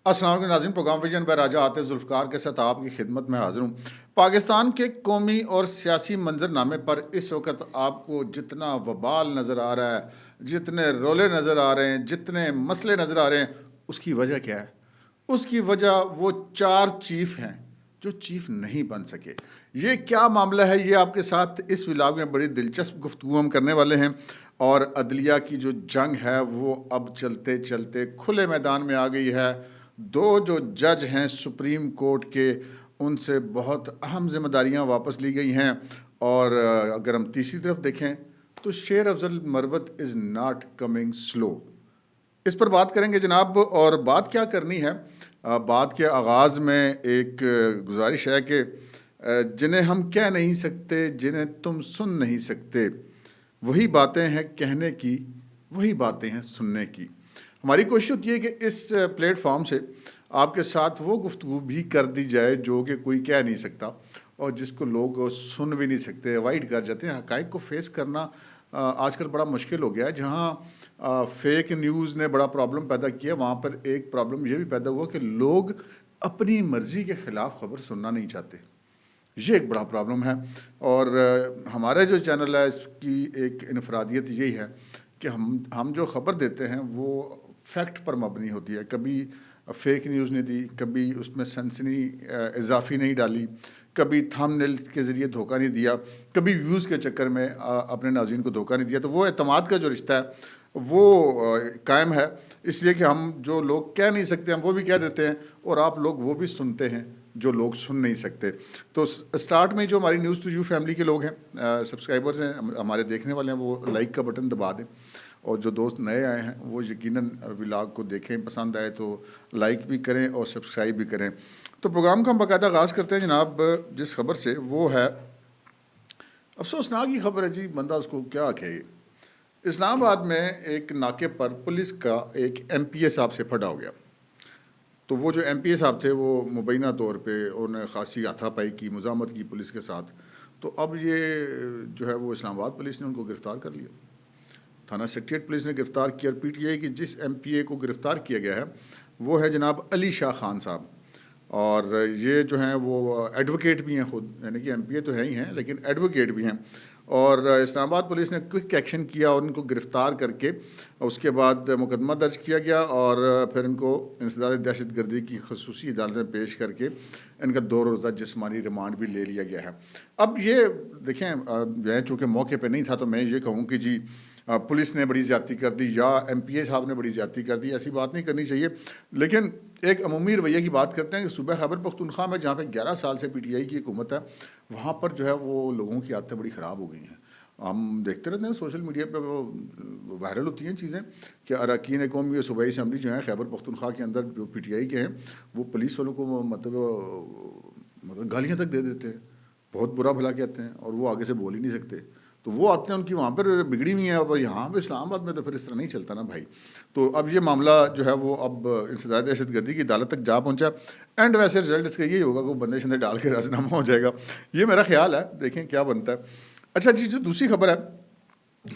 السلام علیکم ناظرین، پروگرام ویژن بائے راجہ عاطف ذوالفقار کے ساتھ آپ کی خدمت میں حاضر ہوں۔ پاکستان کے قومی اور سیاسی منظر نامے پر اس وقت آپ کو جتنا وبال نظر آ رہا ہے، جتنے رولے نظر آ رہے ہیں، جتنے مسئلے نظر آ رہے ہیں، اس کی وجہ کیا ہے؟ اس کی وجہ وہ 4 چیف ہیں جو چیف نہیں بن سکے۔ یہ کیا معاملہ ہے؟ یہ آپ کے ساتھ اس ولاگ میں بڑی دلچسپ گفتگو ہم کرنے والے ہیں، اور عدلیہ کی جو جنگ ہے وہ اب چلتے چلتے کھلے میدان میں آ گئی ہے۔ 2 جو جج ہیں سپریم کورٹ کے، ان سے بہت اہم ذمہ داریاں واپس لی گئی ہیں، اور اگر ہم تیسری طرف دیکھیں تو شیر Afzal Marwat is not coming سلو۔ اس پر بات کریں گے جناب، اور بات کیا کرنی ہے؟ بات کے آغاز میں ایک گزارش ہے کہ جنہیں ہم کہہ نہیں سکتے، جنہیں تم سن نہیں سکتے، وہی باتیں ہیں کہنے کی، وہی باتیں ہیں سننے کی۔ ہماری کوشش ہوتی ہے کہ اس پلیٹ فارم سے آپ کے ساتھ وہ گفتگو بھی کر دی جائے جو کہ کوئی کہہ نہیں سکتا، اور جس کو لوگ سن بھی نہیں سکتے، اوائڈ کر جاتے ہیں۔ حقائق کو فیس کرنا آج کل بڑا مشکل ہو گیا ہے۔ جہاں فیک نیوز نے بڑا پرابلم پیدا کیا، وہاں پر ایک پرابلم یہ بھی پیدا ہوا کہ لوگ اپنی مرضی کے خلاف خبر سننا نہیں چاہتے۔ یہ ایک بڑا پرابلم ہے، اور ہمارا جو چینل ہے اس کی ایک انفرادیت یہی ہے کہ ہم جو خبر دیتے ہیں وہ فیکٹ پر مبنی ہوتی ہے۔ کبھی فیک نیوز نہیں دی، کبھی اس میں سنسنی اضافی نہیں ڈالی، کبھی تھم نیل کے ذریعے دھوکہ نہیں دیا، کبھی ویوز کے چکر میں اپنے ناظرین کو دھوکہ نہیں دیا۔ تو وہ اعتماد کا جو رشتہ ہے وہ قائم ہے، اس لیے کہ ہم جو لوگ کہہ نہیں سکتے ہم وہ بھی کہہ دیتے ہیں، اور آپ لوگ وہ بھی سنتے ہیں جو لوگ سن نہیں سکتے۔ تو سٹارٹ میں جو ہماری نیوز ٹو یو فیملی کے لوگ ہیں، سبسکرائبرز ہیں، ہمارے دیکھنے والے ہیں، وہ لائک کا بٹن دبا دیں، اور جو دوست نئے آئے ہیں وہ یقیناً ولاگ کو دیکھیں، پسند آئے تو لائک بھی کریں اور سبسکرائب بھی کریں۔ تو پروگرام کا ہم باقاعدہ آغاز کرتے ہیں جناب جس خبر سے، وہ ہے افسوسناک ہی خبر ہے جی، بندہ اس کو کیا کہے۔ اسلام آباد میں ایک ناکے پر پولیس کا ایک ایم پی اے صاحب سے پھڑا ہو گیا۔ تو وہ جو ایم پی اے صاحب تھے وہ مبینہ طور پہ انہوں نے خاصی ہاتھا پائی کی، مزاحمت کی پولیس کے ساتھ۔ تو اب یہ جو ہے وہ اسلام آباد پولیس نے ان کو گرفتار کر لیا، تھانہ سیکریٹریٹ پولیس نے گرفتار کیا۔ اور پی ٹی آئی کی جس ایم پی اے کو گرفتار کیا گیا ہے وہ ہے جناب علی شاہ خان صاحب، اور یہ جو ہیں وہ ایڈوکیٹ بھی ہیں خود، یعنی کہ ایم پی اے تو ہے ہی ہیں لیکن ایڈوکیٹ بھی ہیں۔ اور اسلام آباد پولیس نے کوئک ایکشن کیا اور ان کو گرفتار کر کے اس کے بعد مقدمہ درج کیا گیا، اور پھر ان کو انسداد دہشت گردی کی خصوصی عدالت میں پیش کر کے ان کا 2 روزہ جسمانی ریمانڈ بھی لے لیا گیا ہے۔ اب یہ دیکھیں، میں چونکہ موقع پہ نہیں تھا تو میں یہ کہوں کہ جی پولیس نے بڑی زیادتی کر دی یا ایم پی اے صاحب نے بڑی زیادتی کر دی، ایسی بات نہیں کرنی چاہیے۔ لیکن ایک عمومی رویے کی بات کرتے ہیں کہ صوبہ خیبر پختونخوا میں جہاں پہ 11 سال سے پی ٹی آئی کی حکومت ہے، وہاں پر جو ہے وہ لوگوں کی عادتیں بڑی خراب ہو گئی ہیں۔ ہم دیکھتے رہتے ہیں سوشل میڈیا پہ وہ وائرل ہوتی ہیں چیزیں کہ اراکین قومی اور صوبائی اسمبلی جو ہیں خیبر پختونخوا کے اندر جو پی ٹی آئی کے ہیں، وہ پولیس والوں کو مطلب گالیاں تک دے دیتے ہیں، بہت برا بھلا کہتے ہیں، اور وہ آگے سے بول ہی نہیں سکتے۔ تو وہ عادتیں ان کی وہاں پر بگڑی ہوئی ہیں، اور یہاں پہ اسلام آباد میں تو پھر اس طرح نہیں چلتا نا بھائی۔ تو اب یہ معاملہ جو ہے وہ اب انسداد دہشت گردی کی عدالت تک جا پہنچا، اینڈ ویسے رزلٹ اس کا یہی ہوگا کہ وہ بندے شندے ڈال کے راضی نامہ ہو جائے گا، یہ میرا خیال ہے، دیکھیں کیا بنتا ہے۔ اچھا جی، جو دوسری خبر ہے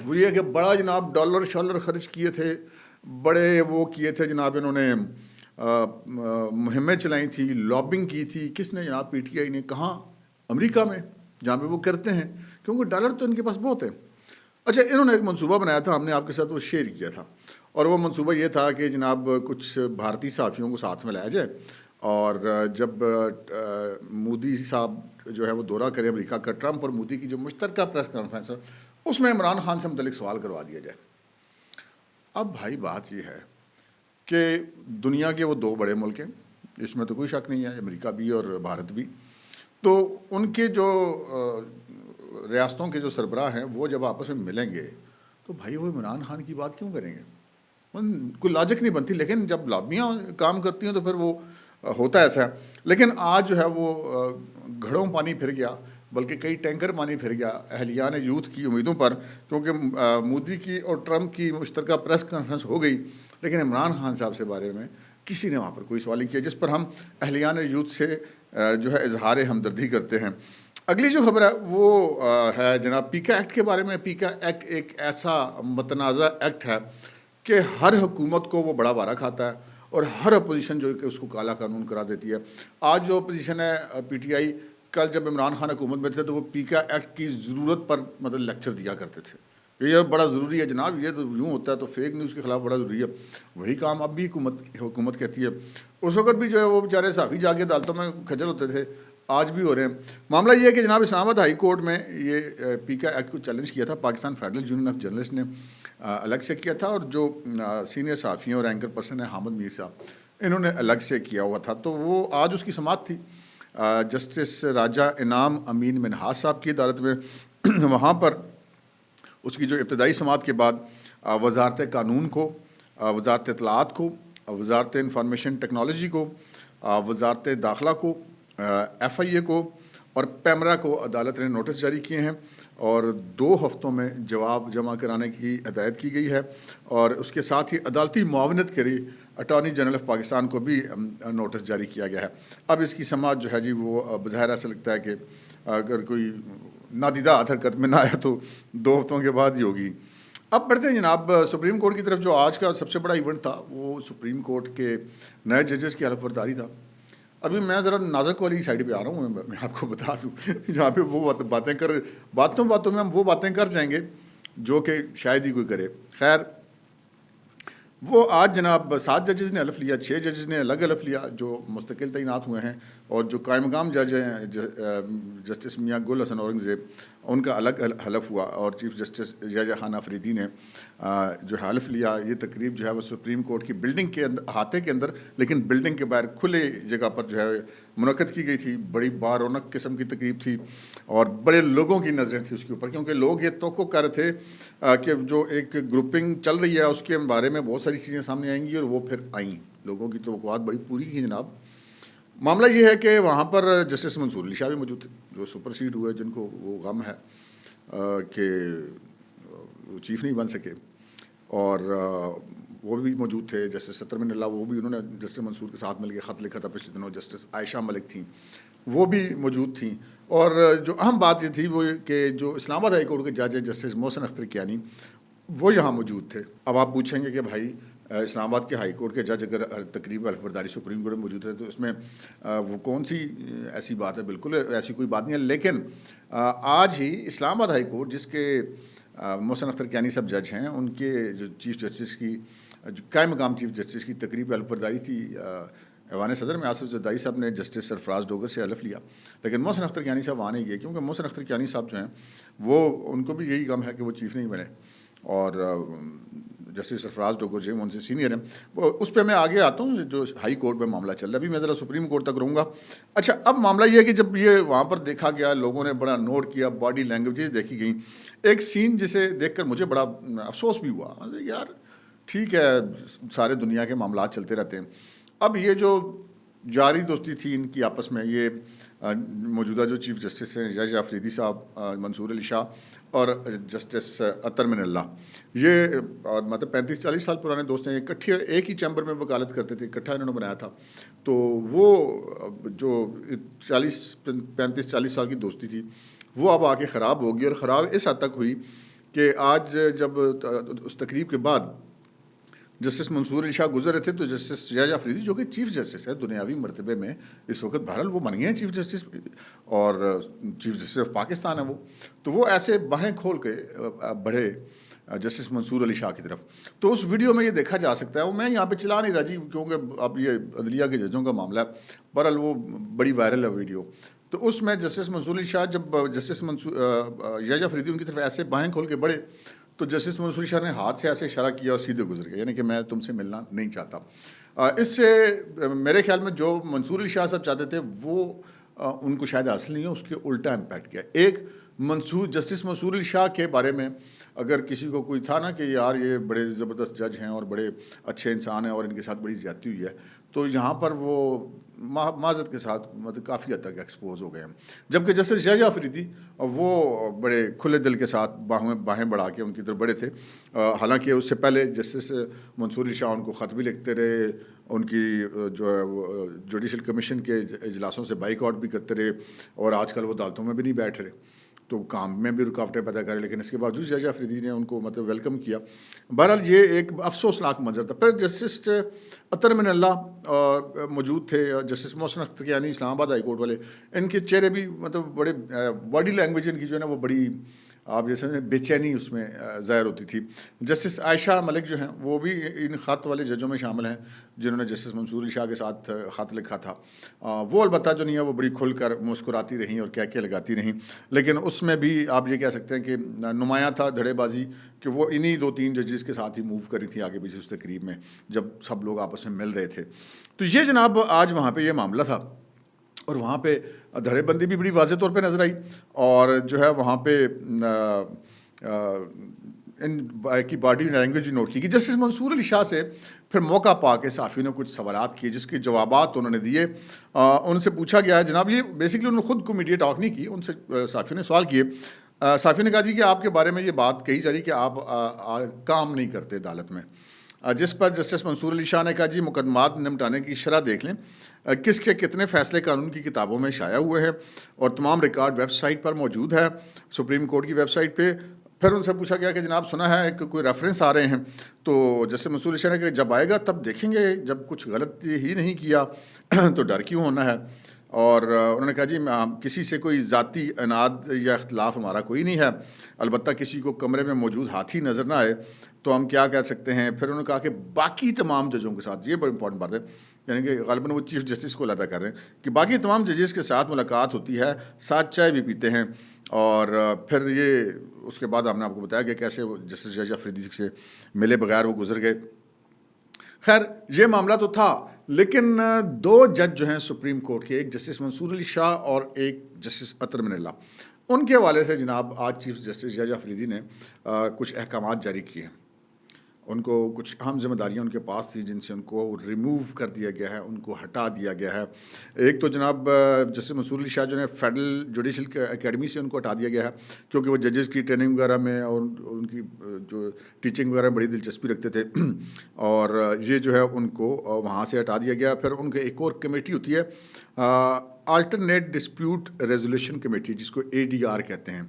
وہ یہ ہے کہ بڑا جناب ڈالر شالر خرچ کیے تھے، بڑے وہ کیے تھے جناب، انہوں نے مہمیں چلائیں تھی، لابنگ کی تھی۔ کس نے جناب؟ پی ٹی آئی نے۔ کہاں؟ امریکہ میں، جہاں پہ وہ کرتے ہیں، کیونکہ ڈالر تو ان کے پاس بہت ہے۔ اچھا، انہوں نے ایک منصوبہ بنایا تھا، ہم نے آپ کے ساتھ وہ شیئر کیا تھا، اور وہ منصوبہ یہ تھا کہ جناب کچھ بھارتی صحافیوں کو ساتھ میں لایا جائے، اور جب مودی صاحب جو ہے وہ دورہ کرے امریکہ کا، ٹرمپ اور مودی کی جو مشترکہ پریس کانفرنس ہے اس میں عمران خان سے متعلق سوال کروا دیا جائے۔ اب بھائی بات یہ ہے کہ دنیا کے وہ 2 بڑے ملک ہیں، اس میں تو کوئی شک نہیں ہے، امریکہ بھی اور بھارت بھی۔ تو ان کے جو ریاستوں کے جو سربراہ ہیں وہ جب آپس میں ملیں گے تو بھائی وہ عمران خان کی بات کیوں کریں گے؟ کوئی لاجک نہیں بنتی، لیکن جب لابیاں کام کرتی ہیں تو پھر وہ ہوتا ایسا ہے۔ لیکن آج جو ہے وہ گھڑوں پانی پھر گیا، بلکہ کئی ٹینکر پانی پھر گیا اہلیان یوتھ کی امیدوں پر، کیونکہ مودی کی اور ٹرمپ کی مشترکہ پریس کانفرنس ہو گئی، لیکن عمران خان صاحب سے بارے میں کسی نے وہاں پر کوئی سوال نہیں کیا، جس پر ہم اہلیان یوتھ سے جو ہے اظہار ہمدردی کرتے ہیں۔ اگلی جو خبر ہے وہ ہے جناب پیکا ایکٹ کے بارے میں۔ پیکا ایکٹ ایک ایسا متنازع ایکٹ ہے کہ ہر حکومت کو وہ بڑا بارہ کھاتا ہے، اور ہر اپوزیشن جو ہے کہ اس کو کالا قانون کرا دیتی ہے. آج جو اپوزیشن ہے پی ٹی آئی، کل جب عمران خان حکومت میں تھے تو وہ پیکا ایکٹ کی ضرورت پر مطلب لیکچر دیا کرتے تھے. یہ بڑا ضروری ہے جناب، یہ تو یوں ہوتا ہے تو فیک نیوز کے خلاف بڑا ضروری ہے. وہی کام اب بھی حکومت کہتی ہے. اس وقت بھی جو ہے وہ بیچارے صحافی جا کے عدالتوں میں کھجل ہوتے تھے، آج بھی ہو رہے ہیں. معاملہ یہ ہے کہ جناب اسلام آباد ہائی کورٹ میں یہ پیکا ایکٹ کو چیلنج کیا تھا Pakistan federal union of journalist نے الگ سے کیا تھا، اور جو سینئر صحافی اور اینکر پرسن ہے حامد میر صاحب، انہوں نے الگ سے کیا ہوا تھا. تو وہ آج اس کی سماعت تھی جسٹس راجہ انعام امین منہاس صاحب کی عدالت میں. وہاں پر اس کی جو ابتدائی سماعت کے بعد وزارت قانون کو، وزارت اطلاعات کو، وزارت انفارمیشن ٹیکنالوجی کو، وزارت داخلہ کو، ایف آئی اے کو اور پیمرا کو عدالت نے نوٹس جاری کیے ہیں، اور 2 ہفتوں میں جواب جمع کرانے کی ہدایت کی گئی ہے. اور اس کے ساتھ ہی عدالتی معاونت کے لیے اٹارنی جنرل آف پاکستان کو بھی نوٹس جاری کیا گیا ہے. اب اس کی سماعت جو ہے جی وہ بظاہر ایسا لگتا ہے کہ اگر کوئی نادیدہ حرکت میں نہ آیا تو 2 ہفتوں کے بعد ہی ہوگی. اب بڑھتے ہیں جناب سپریم کورٹ کی طرف. جو آج کا سب سے بڑا ایونٹ تھا وہ سپریم کورٹ کے نئے ججز کی حلف برداری تھا. ابھی میں ذرا نازک والی سائڈ پہ آ رہا ہوں، میں آپ کو بتا دوں جہاں پہ وہ باتوں میں ہم وہ باتیں کر جائیں گے جو کہ شاید ہی کوئی کرے. خیر، وہ آج جناب 7 ججز نے حلف لیا، 6 ججز نے الگ حلف لیا جو مستقل تعینات ہوئے ہیں، اور جو قائم مقام جج ہیں جسٹس میاں گل حسن اورنگزیب، ان کا الگ حلف ہوا. اور چیف جسٹس یحییٰ خان آفریدی نے جو حلف لیا. یہ تقریب جو ہے وہ سپریم کورٹ کی بلڈنگ کے احاطے کے اندر، لیکن بلڈنگ کے باہر کھلے جگہ پر جو ہے منعقد کی گئی تھی. بڑی بارونق قسم کی تقریب تھی اور بڑے لوگوں کی نظریں تھیں اس کے اوپر، کیونکہ لوگ یہ توقع کر رہے تھے کہ جو ایک گروپنگ چل رہی ہے اس کے بارے میں بہت ساری چیزیں سامنے آئیں گی، اور وہ پھر آئیں. لوگوں کی توقعات بڑی پوری کی جناب. معاملہ یہ ہے کہ وہاں پر جسٹس منصور علی شاہ بھی موجود تھے جو سپر سیڈ ہوئے، جن کو وہ غم ہے کہ وہ چیف نہیں بن سکے، اور وہ بھی موجود تھے. جسٹس ستر من اللہ، وہ بھی انہوں نے جسٹس منصور کے ساتھ مل کے خط لکھا تھا پچھلے دنوں. جسٹس عائشہ ملک تھیں، وہ بھی موجود تھیں. اور جو اہم بات یہ تھی وہ کہ جو اسلام آباد ہائی کورٹ کے جج جسٹس محسن اختر کیانی، وہ یہاں موجود تھے. اب آپ پوچھیں گے کہ بھائی اسلام آباد کے ہائی کورٹ کے جج اگر تقریب حلف برداری سپریم کورٹ میں موجود ہے تو اس میں وہ کون سی ایسی بات ہے؟ بالکل ایسی کوئی بات نہیں ہے. لیکن آج ہی اسلام آباد ہائی کورٹ، جس کے محسن اختر کیانی صاحب جج ہیں، ان کے جو چیف جسٹس کی جو قائم مقام چیف جسٹس کی تقریب حلف برداری تھی، ایوان صدر میں آصف زرداری صاحب نے جسٹس سرفراز ڈوگر سے حلف لیا، لیکن محسن اختر کیانی صاحب وہاں نہیں گئے، کیونکہ محسن اختر کیانی صاحب جو ہیں وہ ان کو بھی یہی غم ہے کہ وہ چیف نہیں بنے. اور جسٹس سرفراز ڈوگر جو ان سے سینئر ہیں، وہ اس پہ میں آگے آتا ہوں جو ہائی کورٹ میں معاملہ چل رہا ہے. ابھی میں ذرا سپریم کورٹ تک رہوں گا. اچھا، اب معاملہ یہ ہے کہ جب یہ وہاں پر دیکھا گیا، لوگوں نے بڑا نوٹ کیا، باڈی لینگویجز دیکھی گئیں. ایک سین جسے دیکھ کر مجھے بڑا افسوس بھی ہوا. یار ٹھیک ہے، سارے دنیا کے معاملات چلتے رہتے ہیں. اب یہ جو جاری دوستی تھی ان کی آپس میں، یہ موجودہ جو چیف جسٹس ہیں یحییٰ آفریدی صاحب، منصور علی شاہ اور جسٹس اطہر من اللہ، یہ مطلب 35-40 سال پرانے دوست ہیں. اکٹھے ایک ہی چیمبر میں وکالت کرتے تھے، اکٹھا انہوں نے بنایا تھا. تو وہ جو 35-40 سال کی دوستی تھی وہ اب آ کے خراب ہوگی، اور خراب اس حد تک ہوئی کہ آج جب اس تقریب کے بعد جسٹس منصور علی شاہ گزر رہے تھے تو جسٹس یحییٰ آفریدی، جو کہ چیف جسٹس ہے دنیاوی مرتبے میں اس وقت، بہرحال وہ بن گئے ہیں چیف جسٹس، اور چیف جسٹس آف پاکستان ہے تو وہ ایسے باہیں کھول کے بڑھے جسٹس منصور علی شاہ کی طرف. تو اس ویڈیو میں یہ دیکھا جا سکتا ہے، وہ میں یہاں پہ چلا نہیں رہا جی کیونکہ اب یہ عدلیہ کے ججوں کا معاملہ ہے، بہرحال وہ بڑی وائرل ہے ویڈیو. تو اس میں جسٹس منصور علی شاہ جب جسٹس یحییٰ آفریدی ان کی طرف ایسے باہیں کھول کے بڑھے تو جسٹس منصور علی شاہ نے ہاتھ سے ایسے اشارہ کیا اور سیدھے گزر گئے، یعنی کہ میں تم سے ملنا نہیں چاہتا. اس سے میرے خیال میں جو منصور علی شاہ صاحب چاہتے تھے وہ ان کو شاید حاصل نہیں ہے، اس کے الٹا امپیکٹ کیا. ایک جسٹس منصور علی شاہ کے بارے میں اگر کسی کو کوئی تھا نا کہ یار یہ بڑے زبردست جج ہیں اور بڑے اچھے انسان ہیں اور ان کے ساتھ بڑی زیادتی ہوئی ہے، تو یہاں پر وہ معذرت کے ساتھ مطلب کافی حد تک ایکسپوز ہو گئے ہیں. جبکہ جسٹس یحییٰ آفریدی وہ بڑے کھلے دل کے ساتھ باہیں بڑھا کے ان کی طرف بڑے تھے. حالانکہ اس سے پہلے جسٹس منصور علی شاہ ان کو خط بھی لکھتے رہے، ان کی جو ہے وہ جوڈیشل کمیشن کے اجلاسوں سے بائیک آؤٹ بھی کرتے رہے، اور آج کل وہ عدالتوں میں بھی نہیں بیٹھ رہے. تو کام میں بھی رکاوٹیں پیدا کرے، لیکن اس کے باوجود جج آفریدی نے ان کو مطلب ویلکم کیا۔ بہرحال یہ ایک افسوسناک منظر تھا۔ پھر جسٹس اطہر من اللہ موجود تھے، جسٹس محسن اختیانی اسلام آباد ہائی کورٹ والے، ان کے چہرے بھی مطلب بڑے باڈی لینگویج ان کی جو ہے نا وہ بڑی آپ جیسے بے چینی اس میں ظاہر ہوتی تھی۔ جسٹس عائشہ ملک جو ہیں وہ بھی ان خط والے ججوں میں شامل ہیں جنہوں نے جسٹس منصور علی شاہ کے ساتھ خط لکھا تھا۔ وہ البتہ جو نہیں ہے وہ بڑی کھل کر مسکراتی رہیں اور کہہ لگاتی رہیں، لیکن اس میں بھی آپ یہ کہہ سکتے ہیں کہ نمایاں تھا دھڑے بازی کہ وہ انہی 2-3 ججز کے ساتھ ہی موو کری تھی آگے پیچھے اس تقریب میں جب سب لوگ آپس میں مل رہے تھے۔ تو یہ جناب آج وہاں پہ یہ معاملہ تھا، اور وہاں پہ دھڑے بندی بھی بڑی واضح طور پہ نظر آئی، اور جو ہے وہاں پہ ان کی باڈی لینگویج نوٹ کی گئی۔ جسٹس منصور علی شاہ سے پھر موقع پا کے صحافیوں نے کچھ سوالات کیے جس کے جوابات انہوں نے دیے۔ ان سے پوچھا گیا ہے جناب، یہ بیسکلی انہوں نے خود کو میڈیا ٹاک نہیں کی، ان سے صحافیوں نے سوال کیے۔ صحافیوں نے کہا جی کہ آپ کے بارے میں یہ بات کہی جا رہی کہ آپ کام نہیں کرتے عدالت میں، جس پر جسٹس منصور علی شاہ نے کہا جی مقدمات نمٹانے کی شرح دیکھ لیں، کس کے کتنے فیصلے قانون کی کتابوں میں شائع ہوئے ہیں اور تمام ریکارڈ ویب سائٹ پر موجود ہے، سپریم کورٹ کی ویب سائٹ پہ۔ پھر ان سے پوچھا گیا کہ جناب سنا ہے کہ کوئی ریفرنس آ رہے ہیں، تو جسٹس منصور علی شاہ نے کہا جب آئے گا تب دیکھیں گے، جب کچھ غلط ہی نہیں کیا تو ڈر کیوں ہونا ہے۔ اور انہوں نے کہا جی کسی سے کوئی ذاتی اناد یا اختلاف ہمارا کوئی نہیں ہے، البتہ کسی کو کمرے میں موجود ہاتھی نظر نہ آئے تو ہم کیا کہہ سکتے ہیں۔ پھر انہوں نے کہا کہ باقی تمام ججوں کے ساتھ، یہ بڑی امپورٹنٹ بات ہے، یعنی کہ غالباً وہ چیف جسٹس کو علیحدہ کر رہے ہیں کہ باقی تمام ججز کے ساتھ ملاقات ہوتی ہے، ساتھ چائے بھی پیتے ہیں۔ اور پھر یہ اس کے بعد ہم نے آپ کو بتایا کہ کیسے وہ جسٹس جج آفریدی سے ملے بغیر وہ گزر گئے۔ خیر یہ معاملہ تو تھا، لیکن 2 جج جو ہیں سپریم کورٹ کے، ایک جسٹس منصور علی شاہ اور ایک جسٹس اطہر من اللہ، ان کے حوالے سے جناب آج چیف جسٹس جج آفریدی نے کچھ احکامات جاری کیے ہیں۔ ان کو کچھ اہم ذمہ داریاں ان کے پاس تھی جن سے ان کو ریموو کر دیا گیا ہے، ان کو ہٹا دیا گیا ہے۔ ایک تو جناب جسٹس منصور علی شاہ جو ہے فیڈرل جوڈیشل اکیڈمی سے ان کو ہٹا دیا گیا ہے، کیونکہ وہ ججز کی ٹریننگ وغیرہ میں اور ان کی جو ٹیچنگ وغیرہ میں بڑی دلچسپی رکھتے تھے، اور یہ جو ہے ان کو وہاں سے ہٹا دیا گیا۔ پھر ان کے ایک اور کمیٹی ہوتی ہے آلٹرنیٹ ڈسپیوٹ ریزولیوشن کمیٹی، جس کو ADR کہتے ہیں،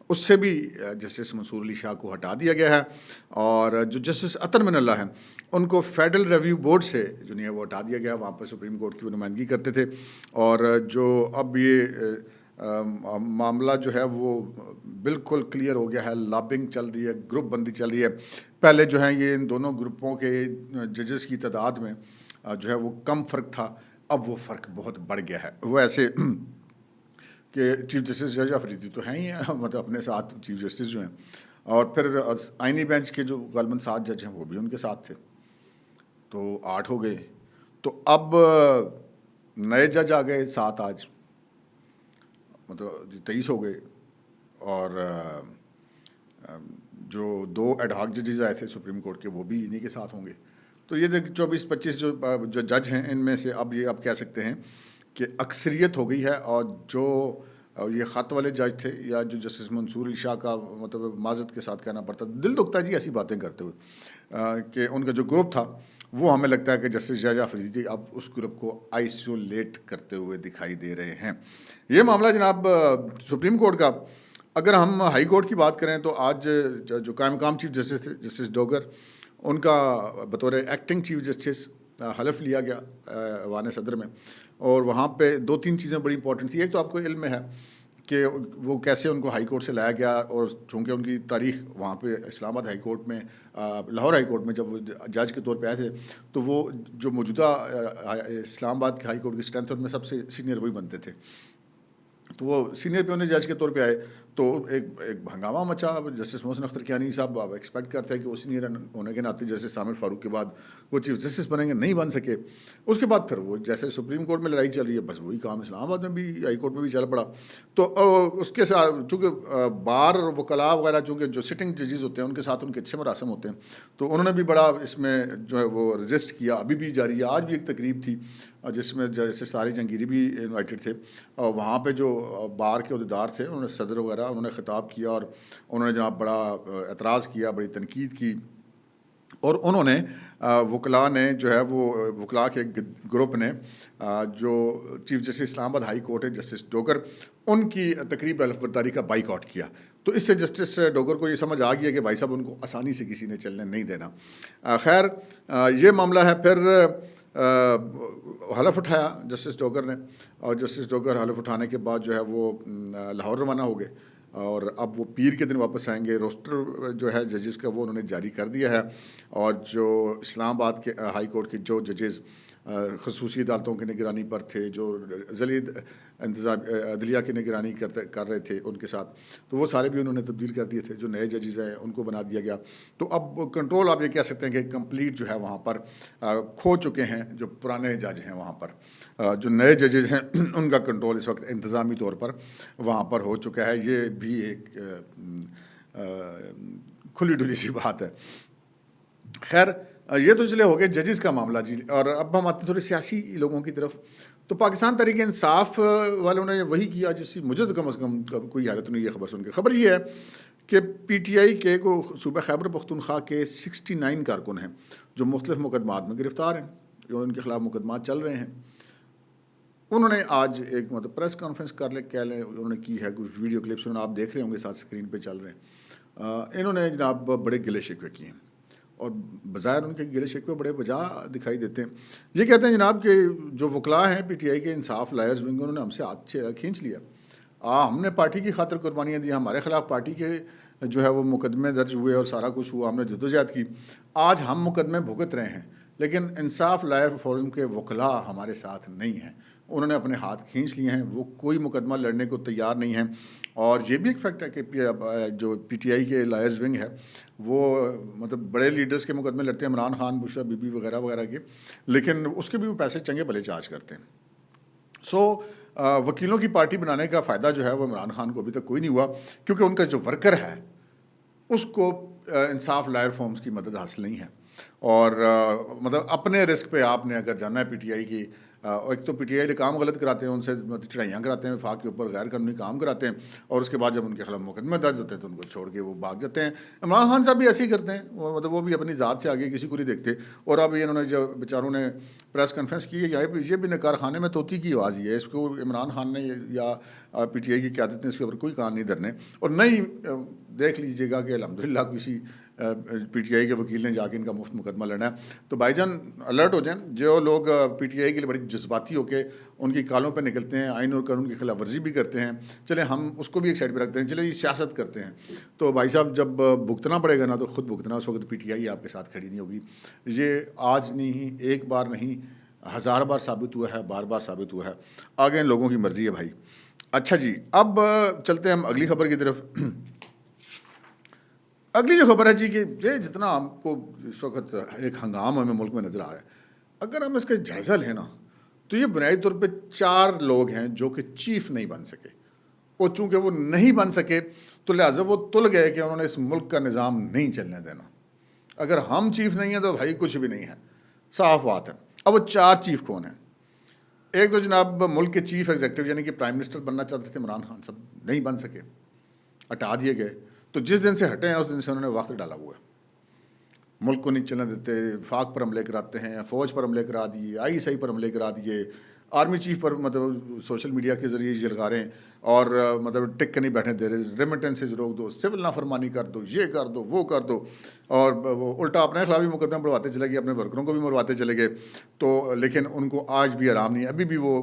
اس سے بھی جسٹس منصور علی شاہ کو ہٹا دیا گیا ہے۔ اور جو جسٹس اطہر من اللہ ہیں ان کو فیڈرل ریویو بورڈ سے جو نہیں ہے وہ ہٹا دیا گیا، وہاں پر سپریم کورٹ کی وہ نمائندگی کرتے تھے۔ اور جو اب یہ معاملہ جو ہے وہ بالکل کلیئر ہو گیا ہے، لابنگ چل رہی ہے، گروپ بندی چل رہی ہے۔ پہلے جو ہیں یہ ان دونوں گروپوں کے ججز کی تعداد میں جو ہے وہ کم فرق تھا، اب وہ فرق بہت بڑھ گیا ہے۔ وہ ایسے کہ چیف جسٹس جج آفریدی تو ہیں ہی ہیں، مطلب اپنے ساتھ چیف جسٹس جو ہیں، اور پھر آئینی بینچ کے جو غالباً 7 جج ہیں وہ بھی ان کے ساتھ تھے، تو 8 ہو گئے۔ تو اب نئے جج آ گئے 7 آج، مطلب 23 ہو گئے، اور جو 2 ایڈ ہاک ججز آئے تھے سپریم کورٹ کے وہ بھی انہی کے ساتھ ہوں گے۔ تو یہ 24-25 جو جج ہیں ان میں سے اب کہہ سکتے ہیں کہ اکثریت ہو گئی ہے، اور جو یہ خط والے جج تھے یا جو جسٹس منصور علی شاہ کا مطلب معذرت کے ساتھ کہنا پڑتا، دل دکھتا ہے جی ایسی باتیں کرتے ہوئے، کہ ان کا جو گروپ تھا وہ ہمیں لگتا ہے کہ جسٹس جج آفریدی اب اس گروپ کو آئسولیٹ کرتے ہوئے دکھائی دے رہے ہیں۔ یہ معاملہ جناب سپریم کورٹ کا۔ اگر ہم ہائی کورٹ کی بات کریں تو آج جو قائم مقام چیف جسٹس تھے جسٹس ڈوگر، ان کا بطور ایکٹنگ چیف جسٹس حلف لیا گیا ایوان صدر میں، اور وہاں پہ 2-3 چیزیں بڑی امپورٹنٹ تھیں۔ ایک تو آپ کو علم میں ہے کہ وہ کیسے ان کو ہائی کورٹ سے لایا گیا، اور چونکہ ان کی تاریخ وہاں پہ اسلام آباد ہائی کورٹ میں، لاہور ہائی کورٹ میں جب وہ جج کے طور پہ آئے تھے تو وہ جو موجودہ اسلام آباد کے ہائی کورٹ کی اسٹرینتھ ان میں سب سے سینئر وہی بنتے تھے، تو وہ سینئر پہ انہیں جج کے طور پہ آئے تو ایک ہنگامہ مچا۔ جسٹس محسن اختیانی صاحب آپ ایکسپیکٹ کرتے ہیں کہ وہ سینئر ہونے کے ناطے جیسے سامر فاروق کے بعد وہ چیف جسٹس بنیں گے، نہیں بن سکے۔ اس کے بعد پھر وہ جیسے سپریم کورٹ میں لڑائی چل رہی ہے، بس وہی کام اسلام آباد میں بھی ہائی کورٹ میں بھی چل پڑا۔ تو اس کے ساتھ چونکہ بار وکلاء وغیرہ چونکہ جو سٹنگ ججز ہوتے ہیں ان کے ساتھ ان کے اچھے مراسم ہوتے ہیں، تو انہوں نے بھی بڑا اس میں جو ہے وہ رجسٹ کیا، ابھی بھی جاری ہے۔ آج بھی ایک تقریب تھی جس میں جیسے سارے جہانگیری بھی انوائٹڈ تھے، اور وہاں پہ جو بار کے عہدیدار تھے انہوں نے صدر وغیرہ انہوں نے خطاب کیا، اور انہوں نے جناب بڑا اعتراض کیا، بڑی تنقید کی، اور انہوں نے وکلاء نے جو ہے وہ وکلاء کے گروپ نے جو چیف جسٹس اسلام آباد ہائی کورٹ ہے جسٹس ڈوگر، ان کی تقریب حلف برداری کا بائیکاٹ کیا. تو اس سے جسٹس ڈوگر کو یہ سمجھ آ گیا کہ بھائی صاحب ان کو آسانی سے کسی نے چلنے نہیں دینا. خیر یہ معاملہ ہے. پھر حلف اٹھایا جسٹس ڈوگر نے, اور جسٹس ڈوگر حلف اٹھانے کے بعد جو ہے وہ لاہور روانہ ہو گئے, اور اب وہ پیر کے دن واپس آئیں گے. روسٹر جو ہے ججز کا وہ انہوں نے جاری کر دیا ہے, اور جو اسلام آباد کے ہائی کورٹ کے جو ججز خصوصی عدالتوں کی نگرانی پر تھے, جو ضلعی انتظام عدلیہ کی نگرانی کر رہے تھے ان کے ساتھ, تو وہ سارے بھی انہوں نے تبدیل کر دیے تھے. جو نئے ججز ہیں ان کو بنا دیا گیا. تو اب کنٹرول آپ یہ کہہ سکتے ہیں کہ کمپلیٹ جو ہے وہاں پر کھو چکے ہیں جو پرانے جج ہیں وہاں پر. جو نئے ججز ہیں ان کا کنٹرول اس وقت انتظامی طور پر وہاں پر ہو چکا ہے. یہ بھی ایک کھلی ڈلی سی بات ہے. خیر یہ تو چلے ہو گئے ججز کا معاملہ جی. اور اب ہم آتے ہیں تھوڑے سیاسی لوگوں کی طرف. تو پاکستان تحریک انصاف والوں نے وہی کیا جس کی مجھے تو کم از کم کوئی حیرت نہیں. یہ خبر سن کے خبر یہ ہے کہ پی ٹی آئی کے کو صوبہ خیبر پختونخوا کے 69 کارکن ہیں جو مختلف مقدمات میں گرفتار ہیں, جو ان کے خلاف مقدمات چل رہے ہیں. انہوں نے آج ایک پریس کانفرنس کہہ لیں انہوں نے کی ہے. کچھ ویڈیو کلپس انہوں نے آپ دیکھ رہے ہوں گے ساتھ اسکرین پہ چل رہے ہیں. انہوں نے جناب بڑے گلے شکوے کیے ہیں, اور بظاہر ان کے گلے شکوے بڑے وجہ دکھائی دیتے ہیں. یہ کہتے ہیں جناب کہ جو وکلاء ہیں پی ٹی آئی کے انصاف لائرز ونگ, انہوں نے ہم سے ہاتھ کھینچ لیا. ہم نے پارٹی کی خاطر قربانیاں دی, ہمارے خلاف پارٹی کے جو ہے وہ مقدمے درج ہوئے اور سارا کچھ ہوا, ہم نے جدوجہد کی. آج ہم مقدمے بھگت رہے ہیں, لیکن انصاف لائر فورم کے وکلاء ہمارے ساتھ نہیں ہیں. انہوں نے اپنے ہاتھ کھینچ لیے ہیں, وہ کوئی مقدمہ لڑنے کو تیار نہیں ہیں. اور یہ بھی ایک فیکٹ ہے کہ جو پی ٹی آئی کے لائرز ونگ ہے وہ بڑے لیڈرز کے مقدمے لڑتے ہیں, عمران خان, بشرا بی بی وغیرہ وغیرہ کے, لیکن اس کے بھی وہ پیسے چنگے بھلے چارج کرتے ہیں. وکیلوں کی پارٹی بنانے کا فائدہ جو ہے وہ عمران خان کو ابھی تک کوئی نہیں ہوا, کیونکہ ان کا جو ورکر ہے اس کو انصاف لائر فارمز کی مدد حاصل نہیں ہے. اور اپنے رسک پہ آپ نے اگر جانا ہے پی ٹی آئی کی, ایک تو پی ٹی آئی نے کام غلط کراتے ہیں, ان سے چڑھائیاں کراتے ہیں, وفاق کے اوپر غیر قانونی کام کراتے ہیں, اور اس کے بعد جب ان کے خلاف مقدمے درج ہوتے ہیں تو ان کو چھوڑ کے وہ بھاگ جاتے ہیں. عمران خان صاحب بھی ایسے ہی کرتے ہیں, وہ بھی اپنی ذات سے آگے کسی کو نہیں دیکھتے. اور اب انہوں نے جو بیچاروں نے پریس کانفرنس کی ہے, یہ بھی نکار خانے میں طوطی کی آواز ہی ہے. اس کو عمران خان نے یا پی ٹی آئی کی قیادت نے اس کے اوپر کوئی کان نہیں دھرنے. اور نہیں دیکھ لیجیے گا کہ الحمدللہ کسی پی ٹی آئی کے وکیل نے جا کے ان کا مفت مقدمہ لڑنا ہے. تو بھائی جان الرٹ ہو جائیں. جو لوگ پی ٹی آئی کے لیے بڑی جذباتی ہو کے ان کی کالوں پہ نکلتے ہیں, آئین اور قانون کی خلاف ورزی بھی کرتے ہیں, چلیں ہم اس کو بھی ایک سائڈ پہ رکھتے ہیں, چلیں یہ سیاست کرتے ہیں, تو بھائی صاحب جب بھگتنا پڑے گا نا تو خود بھگتنا. اس وقت پی ٹی آئی آپ کے ساتھ کھڑی نہیں ہوگی. یہ آج نہیں, ایک بار نہیں, 1000 بار ثابت ہوا ہے, بار بار ثابت ہوا ہے. آگے ان لوگوں کی مرضی ہے بھائی. اچھا جی, اب چلتے ہیں ہم اگلی خبر کی طرف. اگلی جو خبر ہے جی کہ یہ جتنا ہم کو اس وقت ایک ہنگامہ ہمیں ملک میں نظر آ رہا ہے, اگر ہم اس کا جائزہ لیں نا تو یہ بنیادی طور پہ 4 لوگ ہیں جو کہ چیف نہیں بن سکے. اور چونکہ وہ نہیں بن سکے تو لہٰذا وہ تل گئے کہ انہوں نے اس ملک کا نظام نہیں چلنے دینا. اگر ہم چیف نہیں ہیں تو بھائی کچھ بھی نہیں ہے, صاف بات ہے. اب وہ 4 چیف کون ہیں؟ ایک تو جناب ملک کے چیف ایگزیکٹو یعنی کہ پرائم منسٹر بننا چاہتے تھے عمران خان صاحب, نہیں بن سکے, ہٹا دیے گئے. تو جس دن سے ہٹے ہیں اس دن سے انہوں نے وقت ڈالا ہوا ہے, ملک کو نہیں چلنے دیتے, وفاق پر حملے کراتے ہیں, فوج پر حملے کرا دیے, آئی ایس آئی پر حملے کرا دیے, آرمی چیف پر سوشل میڈیا کے ذریعے جلغاریں, اور ٹک کے نہیں بیٹھنے دے رہے, ریمیٹنسز روک دو, سول نافرمانی کر دو, یہ کر دو, وہ کر دو, اور وہ الٹا اپنے خلاف بھی مقدمہ بڑھواتے چلے گئے, اپنے ورکروں کو بھی مرواتے چلے گئے. تو لیکن ان کو آج بھی آرام نہیں ہے, ابھی بھی وہ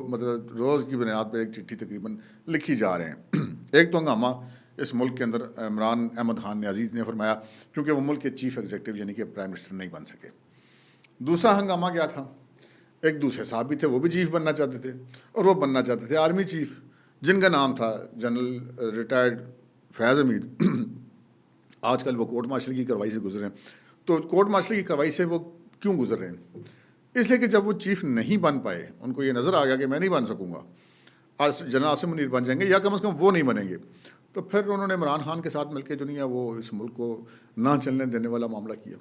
روز کی بنیاد پہ ایک چٹھی تقریباً لکھی جا رہے ہیں. ایک تو ہنگامہ اس ملک کے اندر عمران احمد خان نے عزیز نے فرمایا کیونکہ وہ ملک کے چیف ایگزیکٹو یعنی کہ پرائم منسٹر نہیں بن سکے. دوسرا ہنگامہ کیا تھا؟ ایک دوسرے صاحب بھی تھے, وہ بھی چیف بننا چاہتے تھے, اور وہ بننا چاہتے تھے آرمی چیف, جن کا نام تھا جنرل ریٹائرڈ فیاض حمید. آج کل وہ کورٹ مارشل کی کارروائی سے گزرے ہیں. تو کورٹ مارشل کی کارروائی سے وہ کیوں گزر رہے ہیں؟ اس لیے کہ جب وہ چیف نہیں بن پائے, ان کو یہ نظر آ گیا کہ میں نہیں بن سکوں گا, جنرل عاصم منیر بن جائیں گے یا کم از کم وہ نہیں بنیں گے, تو پھر انہوں نے عمران خان کے ساتھ مل کے جو نہیں ہے وہ اس ملک کو نہ چلنے دینے والا معاملہ کیا.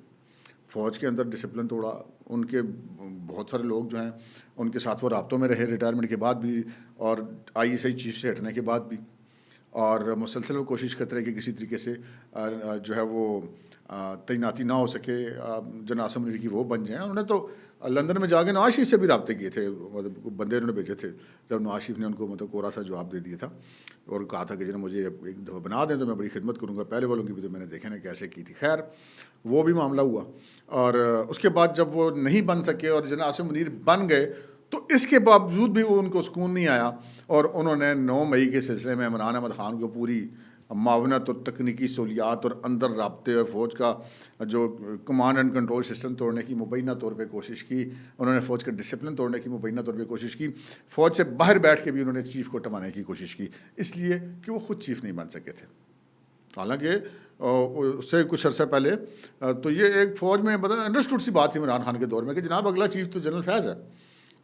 فوج کے اندر ڈسپلن توڑا, ان کے بہت سارے لوگ جو ہیں ان کے ساتھ وہ رابطوں میں رہے ریٹائرمنٹ کے بعد بھی, اور آئی ایس آئی چیف سے ہٹنے کے بعد بھی, اور مسلسل وہ کوشش کرتے رہے کہ کسی طریقے سے جو ہے وہ تعیناتی نہ ہو سکے جنرل عاصم منیر کی وہ بن جائیں. انہوں نے تو لندن میں جا کے نواز شریف سے بھی رابطے کیے تھے, مطلب بندے انہوں نے بھیجے تھے, جب نواز شریف نے ان کو مطلب کوڑا سا جواب دے دیا تھا اور کہا تھا کہ مجھے ایک دفعہ بنا دیں تو میں بڑی خدمت کروں گا. پہلے والوں کی بھی تو میں نے دیکھے نا کیسے کی تھی. خیر وہ بھی معاملہ ہوا, اور اس کے بعد جب وہ نہیں بن سکے اور جنرل عاصم منیر بن گئے تو اس کے باوجود بھی وہ ان کو سکون نہیں آیا, اور انہوں نے 9 مئی کے سلسلے میں عمران احمد خان کو پوری معاونت اور تکنیکی سہولیات اور اندر رابطے اور فوج کا جو کمانڈ اینڈ کنٹرول سسٹم توڑنے کی مبینہ طور پہ کوشش کی. انہوں نے فوج کا ڈسپلن توڑنے کی مبینہ طور پہ کوشش کی. فوج سے باہر بیٹھ کے بھی انہوں نے چیف کو ٹمانے کی کوشش کی, اس لیے کہ وہ خود چیف نہیں بن سکے تھے. حالانکہ اس سے کچھ عرصہ پہلے تو یہ ایک فوج میں انڈرسٹوڈ سی بات تھی عمران خان کے دور میں کہ جناب اگلا چیف تو جنرل فیض ہے,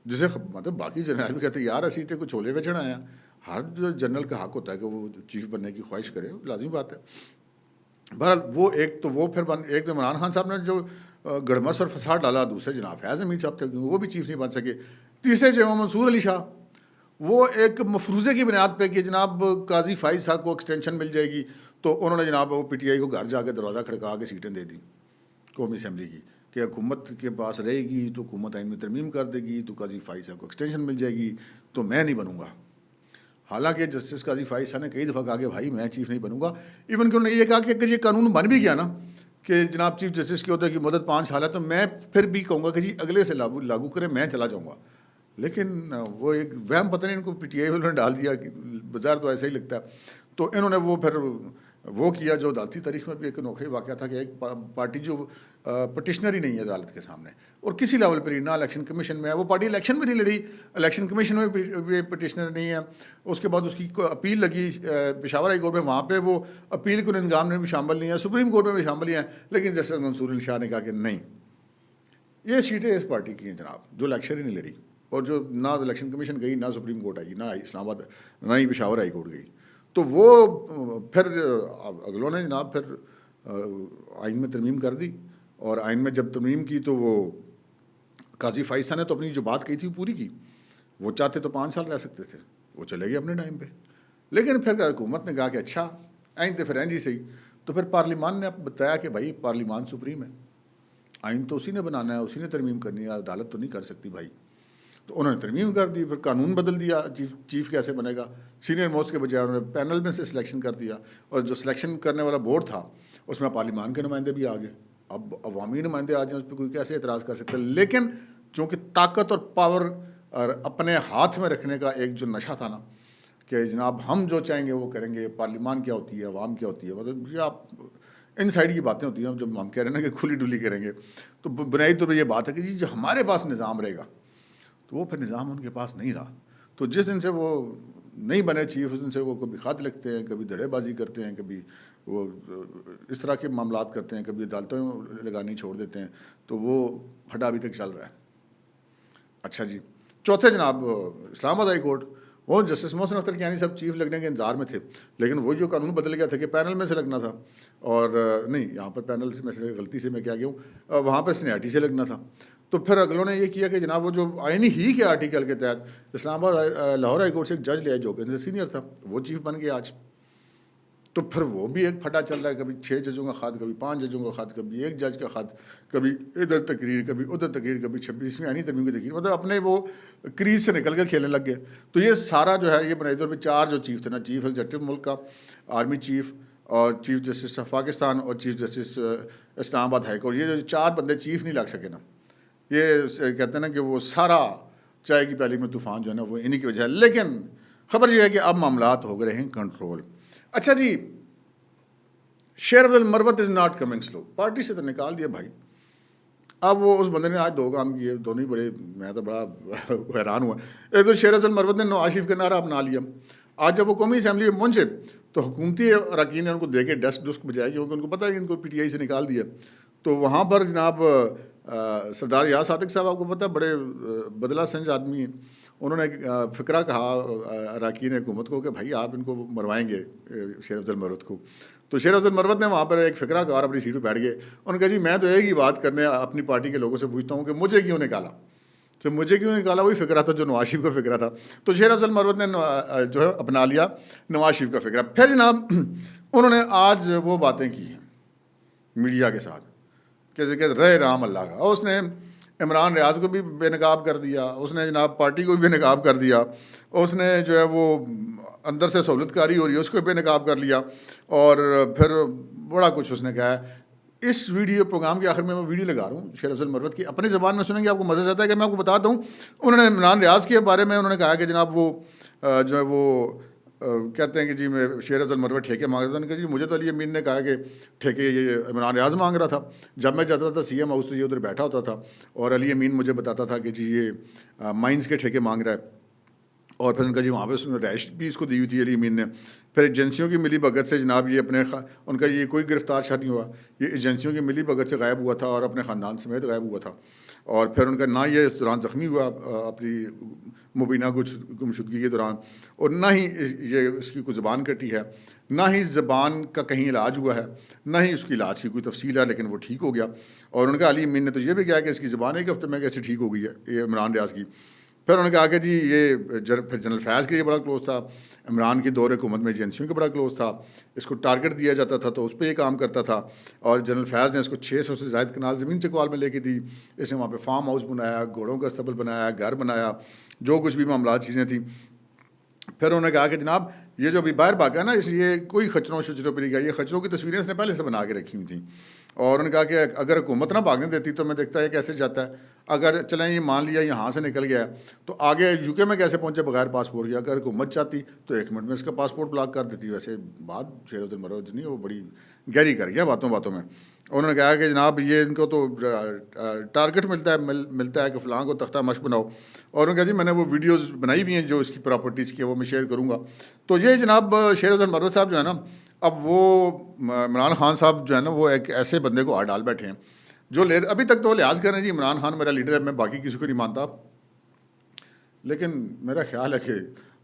جسے مطلب باقی جنرل بھی کہتے ہیں یار اسی تے کچھ چھولے وچڑ آیا. ہر جو جنرل کا حق ہوتا ہے کہ وہ چیف بننے کی خواہش کرے, لازمی بات ہے. بہرحال وہ ایک تو وہ پھر ایک تو عمران خان صاحب نے جو گڑمس اور فساد ڈالا, دوسرے جناب فیض حمید صاحب تھے وہ بھی چیف نہیں بن سکے. تیسرے جو منصور علی شاہ وہ ایک مفروضے کی بنیاد پہ کہ جناب قاضی فائز صاحب کو ایکسٹینشن مل جائے گی, تو انہوں نے جناب وہ پی ٹی آئی کو گھر جا کے دروازہ کھڑکا کے سیٹیں دے دی قومی اسمبلی کی کہ حکومت کے پاس رہے گی تو حکومت آئین میں ترمیم کر دے گی تو قاضی فائز صاحب کو ایکسٹینشن مل جائے گی, تو میں نہیں بنوں گا. حالانکہ جسٹس قاضی فائز صاحب نے کئی دفعہ کہا کہ بھائی میں چیف نہیں بنوں گا. ایون کہ انہوں نے یہ کہا کہ اگر یہ قانون بن بھی گیا نا کہ جناب چیف جسٹس کی عہدے کی مدت 5 سال ہے تو میں پھر بھی کہوں گا کہ جی اگلے سے لاگو کریں, میں چلا جاؤں گا. لیکن وہ ایک وہم پتہ نہیں ان کو پی ٹی آئی والوں نے ڈال دیا کہ بظاہر تو ایسا ہی لگتا ہے. تو انہوں نے وہ پھر وہ کیا جو عدالتی تاریخ میں بھی ایک انوکھا واقعہ تھا کہ ایک پارٹی جو پٹیشنر ہی نہیں ہے عدالت کے سامنے اور کسی لیول پر ہی نہ الیکشن کمیشن میں ہے, وہ پارٹی الیکشن بھی نہیں لڑی, الیکشن کمیشن میں بھی پٹیشنر نہیں ہے. اس کے بعد اس کی اپیل لگی پشاور ہائی کورٹ میں, وہاں پہ وہ اپیل کو نظام میں بھی شامل نہیں ہے, سپریم کورٹ میں بھی شامل ہی ہیں. لیکن جسٹس منصور علی شاہ نے کہا کہ نہیں, یہ سیٹیں اس پارٹی کی ہیں جناب جو الیکشن ہی نہیں لڑی, اور جو نہ الیکشن کمیشن گئی, نہ سپریم کورٹ آئی, نہ اسلام آباد, نہ ہی پشاور ہائی کورٹ گئی. تو وہ پھر اگلوں نے جناب پھر آئین میں ترمیم کر دی, اور آئین میں جب ترمیم کی تو وہ قاضی فائز صاحب نے تو اپنی جو بات کہی تھی وہ پوری کی. وہ چاہتے تو 5 سال رہ سکتے تھے, وہ چلے گئے اپنے ٹائم پہ. لیکن پھر حکومت نے کہا کہ اچھا آئین تو پھر این جی صحیح. تو پھر پارلیمان نے بتایا کہ بھائی پارلیمان سپریم ہے, آئین تو اسی نے بنانا ہے, اسی نے ترمیم کرنی ہے, عدالت تو نہیں کر سکتی بھائی. تو انہوں نے ترمیم کر دی, پھر قانون بدل دیا, چیف کیسے بنے گا. سینئر موسٹ کے بجائے انہوں نے پینل میں سے سلیکشن کر دیا, اور جو سلیکشن کرنے والا بورڈ تھا اس میں پارلیمان کے نمائندے بھی آ گئے. اب عوامی نمائندے آ جائیں اس پہ کوئی کیسے اعتراض کر سکتا ہے. لیکن چونکہ طاقت اور پاور اور اپنے ہاتھ میں رکھنے کا ایک جو نشہ تھا نا کہ جناب ہم جو چاہیں گے وہ کریں گے, پارلیمان کیا ہوتی ہے, عوام کیا ہوتی ہے, مطلب یہ آپ ان سائڈ کی باتیں ہوتی ہیں جب ہم کہہ رہے ہیں نا کہ کھلی ڈلی کریں گے. تو بنیادی طور پہ یہ بات ہے کہ جی جو ہمارے پاس نظام رہے گا, تو وہ پھر نظام ان کے پاس نہیں رہا. تو جس دن سے وہ نہیں بنے چیف, اس دن سے وہ کبھی خط لکھتے ہیں, کبھی دھڑے بازی کرتے ہیں, کبھی وہ اس طرح کے معاملات کرتے ہیں, کبھی عدالتوں لگانی چھوڑ دیتے ہیں. تو وہ ہٹا ابھی تک چل رہا ہے. اچھا جی, چوتھے جناب اسلام آباد ہائی کورٹ, وہ جسٹس محسن اختر کیانی صاحب چیف لگنے کے انتظار میں تھے. لیکن وہ جو قانون بدل گیا تھا کہ پینل میں سے لگنا تھا, اور نہیں یہاں پر پینل سے میں غلطی سے میں کیا گیا ہوں, وہاں پر سینیارٹی سے لگنا تھا. تو پھر اگلوں نے یہ کیا کہ جناب وہ جو آئینی ہی کے آرٹیکل کے تحت اسلام آباد لاہور ہائی کورٹ سے ایک جج لیا جو کہ ان سے سینئر تھا, وہ چیف بن گیا آج. تو پھر وہ بھی ایک پھٹا چل رہا ہے, کبھی 6 ججوں کا خط, کبھی 5 ججوں کا خط, کبھی 1 جج کا خط, کبھی ادھر تقریر, کبھی ادھر تقریر, کبھی 26ویں آئینی ترمیم کی تقریر. مطلب اپنے وہ کریز سے نکل کر کھیلنے لگ گئے. تو یہ سارا جو ہے یہ بنیادی طور پہ 4 جو چیف تھے نا, چیف ایگزیکٹو ملک کا, آرمی چیف, اور چیف جسٹس آف پاکستان, اور چیف جسٹس اسلام آباد ہائی کورٹ, یہ جو 4 بندے چیف نہیں لگ سکے نا, یہ کہتے ہیں نا کہ وہ سارا چائے کی پیالی میں طوفان جو ہے نا وہ انہی کی وجہ ہے. لیکن خبر یہ ہے کہ اب معاملات ہو گئے ہیں کنٹرول. اچھا جی, Sher Afzal Marwat is not coming slow, party سے تو نکال دیا بھائی. اب وہ اس بندے نے آج 2 کام کیے, دونوں ہی بڑے, میں تو بڑا حیران ہوا. ایک تو شیر افضل مروت نے نواز شریف کا نعرہ اپنا لیا. آج جب وہ قومی اسمبلی میں پہنچے تو حکومتی اراکین نے ان کو دے کے ڈسک ڈسک بجائے, کیونکہ ان کو پتہ ہے کہ ان کو پی ٹی آئی سے نکال دیا. تو وہاں پر جناب سردار یاس صادق صاحب, آپ کو پتہ ہے بڑے بدلہ سنج آدمی ہیں, انہوں نے ایک فقرہ کہا اراکین حکومت کو کہ بھائی آپ ان کو مروائیں گے شیر افضل مروت کو. تو شیر افضل مروت نے وہاں پر ایک فقرہ کہا اور اپنی سیٹ پہ بیٹھ گئے. انہوں نے کہا جی میں تو ایک ہی بات کرنے اپنی پارٹی کے لوگوں سے پوچھتا ہوں کہ مجھے کیوں نکالا. تو مجھے کیوں نکالا وہی فقرہ تھا جو نواز شریف کا فقرہ تھا. تو شیر افضل مروت نے جو ہے اپنا لیا نواز شریف کا فقرہ. پھر جناب انہوں نے آج وہ باتیں کی ہیں میڈیا کے ساتھ کہ رہے رام اللہ کا، اور اس نے عمران ریاض کو بھی بے نقاب کر دیا، اس نے جناب پارٹی کو بھی بے نقاب کر دیا، اس نے جو ہے وہ اندر سے سہولت کاری ہو رہی ہے اس کو بے نقاب کر لیا، اور پھر بڑا کچھ اس نے کہا ہے۔ اس ویڈیو پروگرام کے آخر میں ویڈیو لگا رہا ہوں شیر افضل مروت کی، اپنی زبان میں سنیں گے آپ کو مزہ آتا ہے کہ میں آپ کو بتاتا ہوں۔ انہوں نے عمران ریاض کے بارے میں انہوں نے کہا کہ جناب وہ جو ہے وہ کہتے ہیں کہ جی میں شیر افضل مروت ٹھیکے مانگ رہا تھا، کہ جی مجھے تو علی امین نے کہا کہ ٹھیکے یہ عمران ریاض مانگ رہا تھا، جب میں جاتا تھا سی ایم ہاؤس تو یہ ادھر بیٹھا ہوتا تھا اور علی امین مجھے بتاتا تھا کہ جی یہ مائنز کے ٹھیکے مانگ رہا ہے، اور پھر ان کا جی وہاں پہ اس نے رہائش بھی اس کو دی ہوئی تھی علی امین نے۔ پھر ایجنسیوں کی ملی بھگت سے جناب یہ اپنے ان کا یہ کوئی گرفتار شاید نہیں ہوا، یہ ایجنسیوں کی ملی بھگت سے غائب ہوا تھا اور اپنے خاندان سمیت غائب ہوا تھا، اور پھر ان کا نہ یہ اس دوران زخمی ہوا اپنی مبینہ گمشدگی کے دوران، اور نہ ہی یہ اس کی کوئی زبان کٹی ہے، نہ ہی زبان کا کہیں علاج ہوا ہے، نہ ہی اس کی علاج کی کوئی تفصیل ہے، لیکن وہ ٹھیک ہو گیا۔ اور ان کا علی امین نے تو یہ بھی کہا کہ اس کی زبان ایک ہفتے میں کیسے ٹھیک ہو گئی ہے یہ عمران ریاض کی۔ پھر انہوں نے کہا کہ جی یہ پھر جنرل فیض کے یہ بڑا کلوز تھا، عمران کی دور حکومت میں ایجنسیوں کا بڑا کلوز تھا، اس کو ٹارگٹ دیا جاتا تھا تو اس پہ یہ کام کرتا تھا، اور جنرل فیض نے اس کو 600 سے زائد کنال زمین چکوال میں لے کے دی، اس نے وہاں پہ فارم ہاؤس بنایا، گھوڑوں کا استبل بنایا، گھر بنایا، جو کچھ بھی معاملات چیزیں تھیں۔ پھر انہوں نے کہا کہ جناب یہ جو ابھی باہر بھاگا نا، اس لیے کوئی خچروں شچروں پہ نہیں گیا، یہ خچروں کی تصویریں اس نے پہلے سے بنا کے رکھی ہوئی تھیں، اور انہوں نے کہا کہ اگر حکومت نہ بھاگنے دیتی تو میں دیکھتا ہے کیسے جاتا ہے، اگر چلیں یہ مان لیا یہاں سے نکل گیا تو آگے یو کے میں کیسے پہنچے بغیر پاسپورٹ کے، اگر حکومت چاہتی تو 1 منٹ میں اس کا پاسپورٹ بلاک کر دیتی۔ ویسے بات شیر افضل مروت نہیں، وہ بڑی گہری کر گیا باتوں باتوں میں۔ انہوں نے کہا کہ جناب یہ ان کو تو ٹارگٹ ملتا ہے کہ فلاں کو تختہ مشق بناؤ، اور انہوں نے کہا جی میں نے وہ ویڈیوز بنائی ہوئی ہیں جو اس کی پراپرٹیز کی، وہ میں شیئر کروں گا۔ تو یہ جناب شیر افضل مروت صاحب جو ہے نا، اب وہ عمران خان صاحب جو ہے نا وہ ایک ایسے بندے کو ہاتھ ڈال بیٹھے ہیں جو ابھی تک تو لحاظ کر رہے ہیں جی عمران خان میرا لیڈر ہے، میں باقی کسی کو نہیں مانتا، لیکن میرا خیال ہے کہ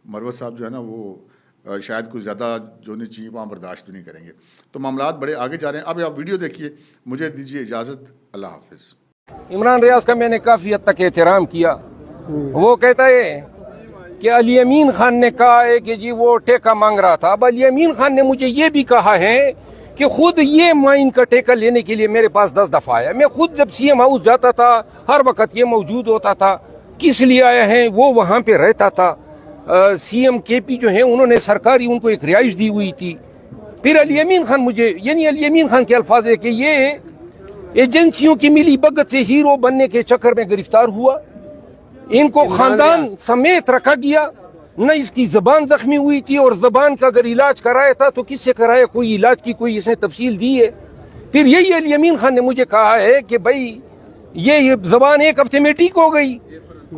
مروت صاحب جو ہے نا وہ شاید کچھ زیادہ جو نہیں چاہیے وہاں برداشت بھی نہیں کریں گے۔ تو معاملات بڑے آگے جا رہے ہیں۔ اب آپ ویڈیو دیکھیے، مجھے دیجیے اجازت، اللہ حافظ۔ عمران ریاض کا میں نے کافی حد تک احترام کیا، وہ کہتا ہے کہ علی امین خان نے کہا ہے کہ جی وہ ٹھیکہ مانگ رہا تھا۔ اب علی امین خان نے مجھے یہ بھی کہا ہے کہ خود یہ مائن کا ٹھیکہ لینے کے لیے میرے پاس 10 دفعہ آیا، میں خود جب سی ایم ہاؤس جاتا تھا ہر وقت یہ موجود ہوتا تھا۔ کس لیے آیا ہے؟ وہ وہاں پہ رہتا تھا، سی ایم کے پی جو ہیں انہوں نے سرکاری ان کو ایک رہائش دی ہوئی تھی۔ پھر علی امین خان مجھے، یعنی علی امین خان کے الفاظ ہے کہ یہ ایجنسیوں کی ملی بھگت سے ہیرو بننے کے چکر میں گرفتار ہوا، ان کو خاندان سمیت رکھا گیا، نہ اس کی زبان زخمی ہوئی تھی، اور زبان کا اگر علاج کرایا تھا تو کس سے کرایا، کوئی علاج کی کوئی اس نے تفصیل دی ہے۔ پھر یہی علی امین خان نے مجھے کہا ہے کہ بھائی یہ زبان 1 ہفتے میں ٹھیک ہو گئی،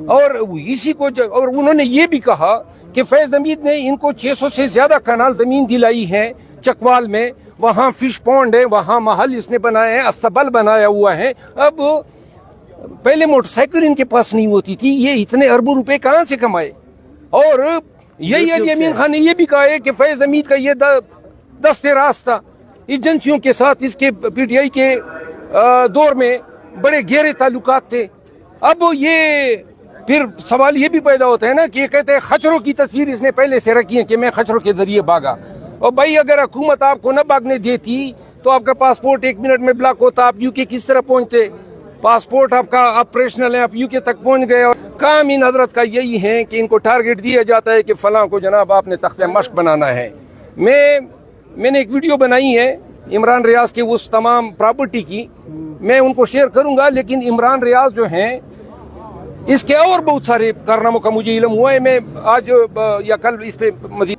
اور اسی کو اور انہوں نے یہ بھی کہا کہ فیض حمید نے ان کو 600 سے زیادہ کنال زمین دلائی ہے چکوال میں، وہاں فش پونڈ ہے، وہاں محل اس نے بنایا ہے، استبل بنایا ہوا ہے۔ اب پہلے موٹر سائیکل ان کے پاس نہیں ہوتی تھی، یہ اتنے اربوں روپے کہاں سے کمائے؟ اور یہی علی امین خان نے یہ بھی کہا ہے کہ فیض حمید کا یہ دست راست تھا ایجنسیوں کے ساتھ، اس کے پی ٹی آئی کے دور میں بڑے گہرے تعلقات تھے۔ اب یہ پھر سوال یہ بھی پیدا ہوتا ہے نا کہ یہ کہتے ہیں خچروں کی تصویر اس نے پہلے سے رکھی ہے کہ میں خچروں کے ذریعے بھاگا، اور بھائی اگر حکومت آپ کو نہ بھاگنے دیتی تو آپ کا پاسپورٹ 1 منٹ میں بلاک ہوتا، آپ یو کے کس طرح پہنچتے؟ پاسپورٹ آپ کا آپریشنل ہے، آپ یو کے تک پہنچ گئے۔ اور کام ان حضرت کا یہی ہے کہ ان کو ٹارگٹ دیا جاتا ہے کہ فلاں کو جناب آپ نے تختہ مشق بنانا ہے۔ میں نے ایک ویڈیو بنائی ہے عمران ریاض کے اس تمام پراپرٹی کی، میں ان کو شیئر کروں گا، لیکن عمران ریاض جو ہیں اس کے اور بہت سارے کارناموں کا مجھے علم ہوا ہے، میں آج یا کل اس پہ مزید